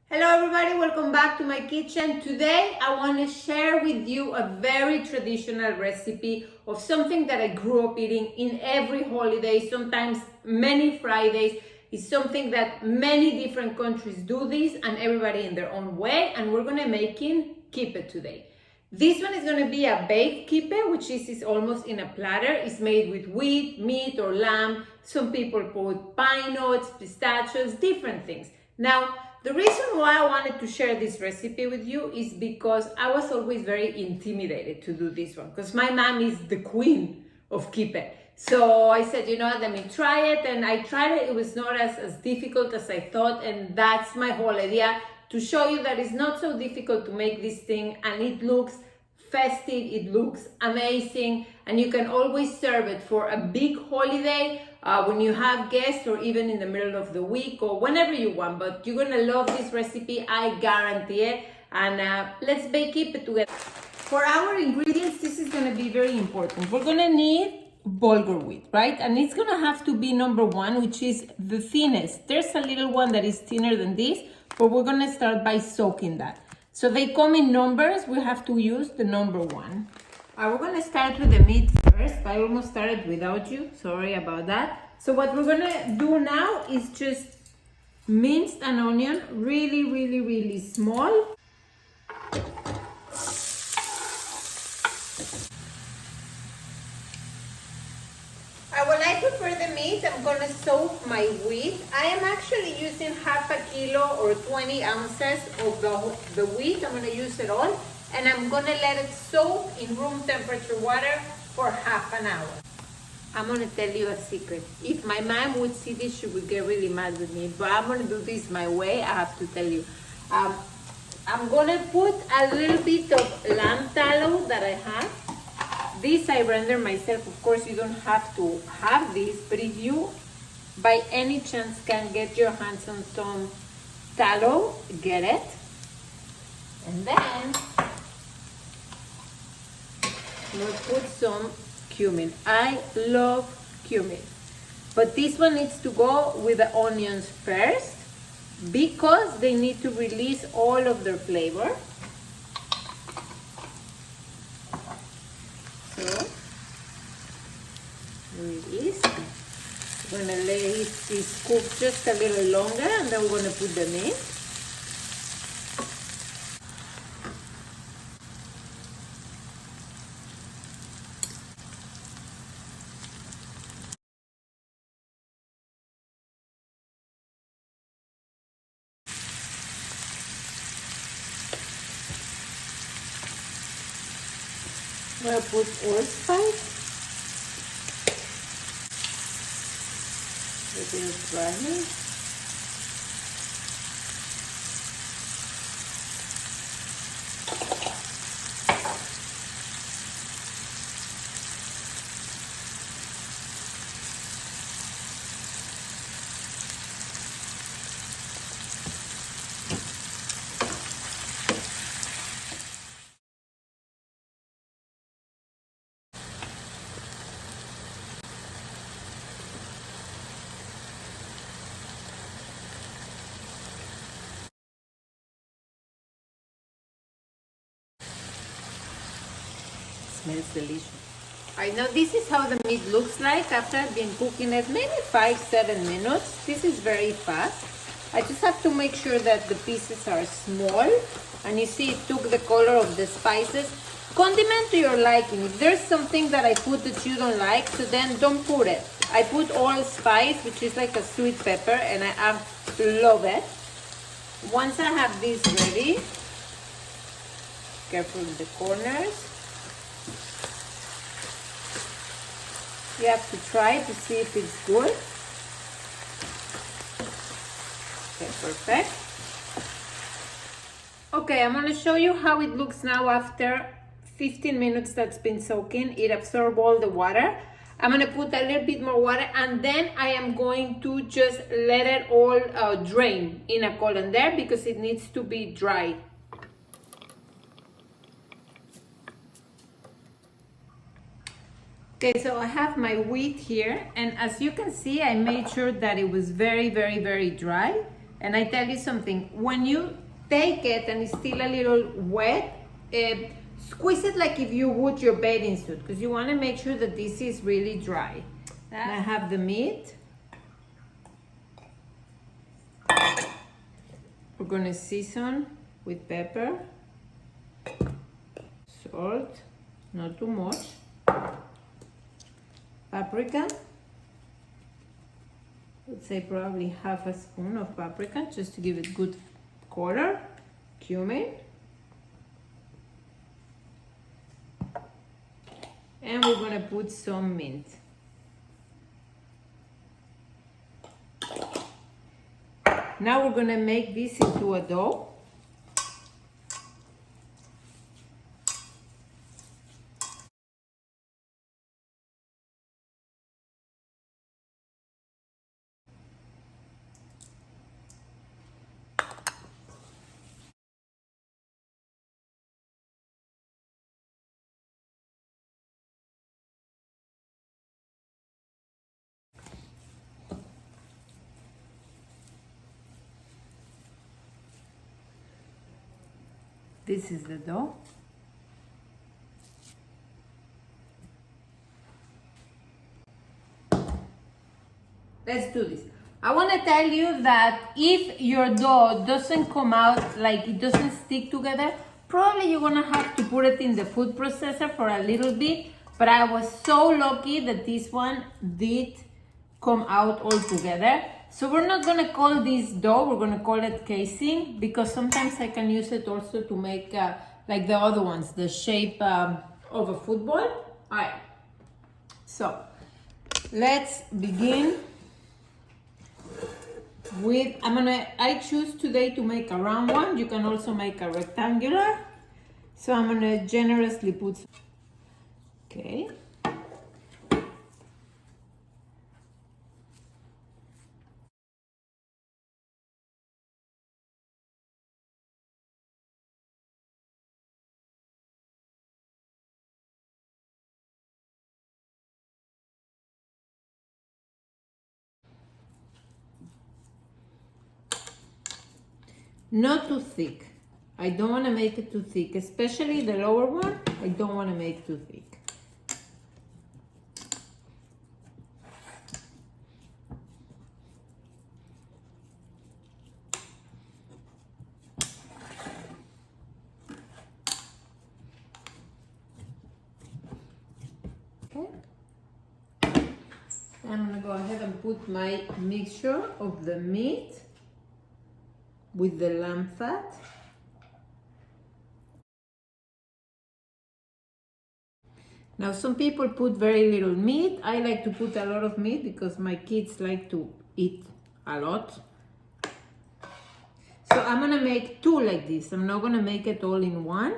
Hello everybody, welcome back to my kitchen. Today I want to share with you a very traditional recipe of something that I grew up eating in every holiday, sometimes many Fridays. It's something that many different countries do this and everybody in their own way, and we're going to make kibbeh today. This one is going to be a baked kibbeh, which is almost in a platter. It's made with wheat, meat or lamb. Some people put pine nuts, pistachios, different things. Now, the reason why I wanted to share this recipe with you is because I was always very intimidated to do this one because my mom is the queen of kibbeh. So I said, you know what, let me try it. And I tried it. It was not as difficult as I thought. And that's my whole idea, to show you that it's not so difficult to make this thing, and it looks festive, it looks amazing, and you can always serve it for a big holiday, when you have guests, or even in the middle of the week, or whenever you want. But you're gonna love this recipe, I guarantee it. And let's bake it together. For our ingredients, this is gonna be very important. We're gonna need bulgur wheat, right? And it's gonna have to be number one, which is the thinnest. There's a little one that is thinner than this, but we're gonna start by soaking that. So they come in numbers. We have to use the number one. We're gonna start with the meat first. I almost started without you, sorry about that. So what we're gonna do now is just mince an onion really small. When I prepare the meat, I'm gonna soak my wheat. I am actually using half a kilo or 20 ounces of the wheat. I'm gonna use it all, and I'm gonna let it soak in room temperature water for half an hour. I'm gonna tell you a secret. If my mom would see this, she would get really mad with me, but I'm gonna do this my way, I have to tell you. I'm gonna put a little bit of lamb tallow that I have. This I render myself. Of course, you don't have to have this, but if you by any chance can get your hands on some tallow, get it. And then I'm gonna put some cumin. I love cumin, but this one needs to go with the onions first because they need to release all of their flavor. So release. We're gonna let this cook just a little longer, and then we're gonna put them in. I'm gonna put allspice. A bit of garlic. Smells delicious. I know this is how the meat looks like after I've been cooking it maybe 5-7 minutes. This is very fast. I just have to make sure that the pieces are small, and you see it took the color of the spices. Condiment to your liking. If there's something that I put that you don't like, so then don't put it. I put allspice, which is like a sweet pepper, and I love it. Once I have this ready, careful with the corners. You have to try to see if it's good. Okay, perfect. Okay, I'm gonna show you how it looks now after 15 minutes that's been soaking. It absorbed all the water. I'm gonna put a little bit more water, and then I am going to just let it all drain in a colander because it needs to be dry. Okay, so I have my wheat here, and as you can see, I made sure that it was very dry. And I tell you something, when you take it and it's still a little wet, squeeze it like if you would your bathing suit, because you want to make sure that this is really dry. And I have the meat. We're going to season with pepper, salt, not too much, paprika. Let's say probably half a spoon of paprika just to give it good color, cumin, and we're going to put some mint. Now we're going to make this into a dough. This is the dough. Let's do this. I want to tell you that if your dough doesn't come out, like it doesn't stick together, probably you're going to have to put it in the food processor for a little bit. But I was so lucky that this one did come out all together. So we're not going to call this dough, we're going to call it casing, because sometimes I can use it also to make like the other ones, the shape of a football. All right, so let's begin with, I choose today to make a round one. You can also make a rectangular. So I'm going to generously put, okay. Not too thick. I don't want to make it too thick, especially the lower one. I don't want to make too thick. Okay. I'm going to go ahead and put my mixture of the meat with the lamb fat. Now some people put very little meat. I like to put a lot of meat because my kids like to eat a lot. So I'm gonna make two like this. I'm not gonna make it all in one.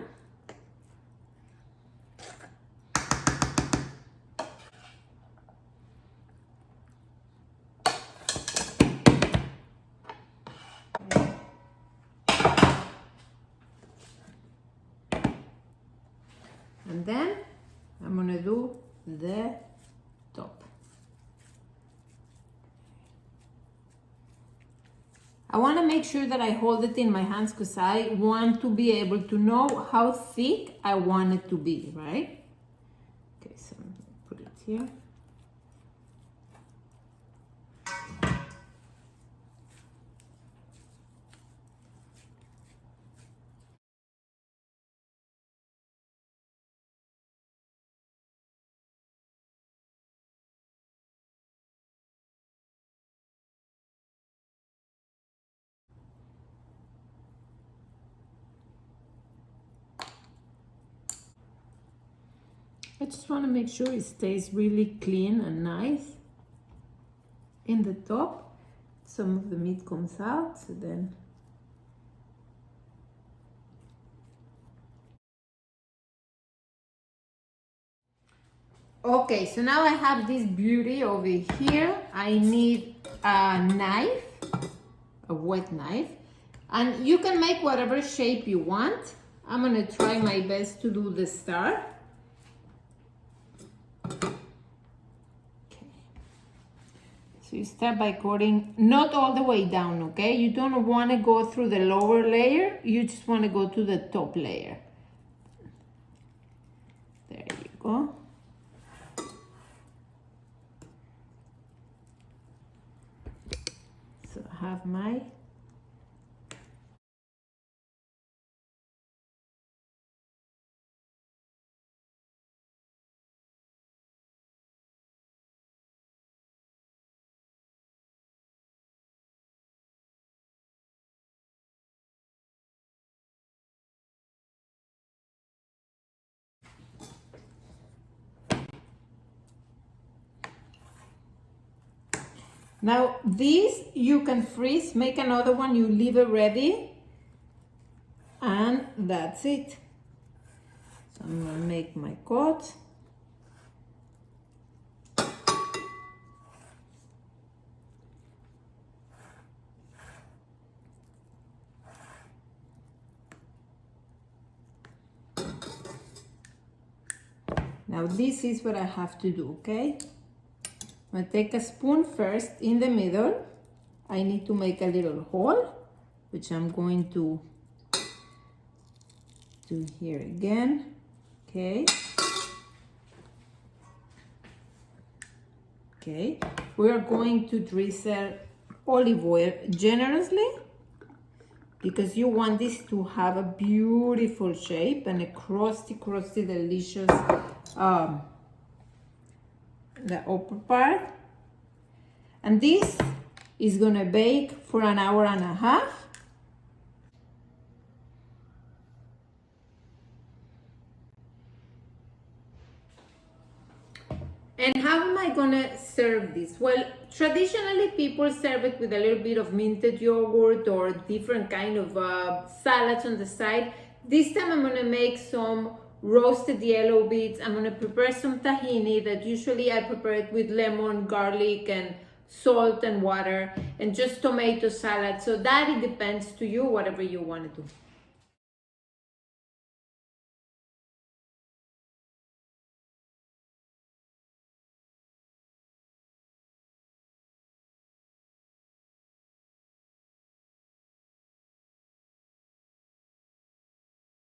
And then I'm gonna do the top. I want to make sure that I hold it in my hands because I want to be able to know how thick I want it to be, right? Okay, so I'm gonna put it here. I just want to make sure it stays really clean and nice in the top. Some of the meat comes out, so then okay, so now I have this beauty over here. I need a knife, a wet knife, and you can make whatever shape you want. I'm gonna try my best to do the star. Okay. So you start by coating, not all the way down, okay? You don't want to go through the lower layer, you just want to go to the top layer. There you go. So I have my now this you can freeze, make another one, you leave it ready, and that's it. So I'm gonna make my coat. Now this is what I have to do, okay? I'm gonna take a spoon first in the middle. I need to make a little hole, which I'm going to do here again, okay? Okay, we are going to drizzle olive oil generously because you want this to have a beautiful shape and a crusty, delicious, the upper part. And this is gonna bake for an hour and a half. And how am I gonna serve this? Well, traditionally people serve it with a little bit of minted yogurt or different kind of salads on the side. This time I'm gonna make some roasted yellow beets. I'm gonna prepare some tahini that usually I prepare it with lemon, garlic, and salt and water, and just tomato salad. So that it depends to you, whatever you wanna do.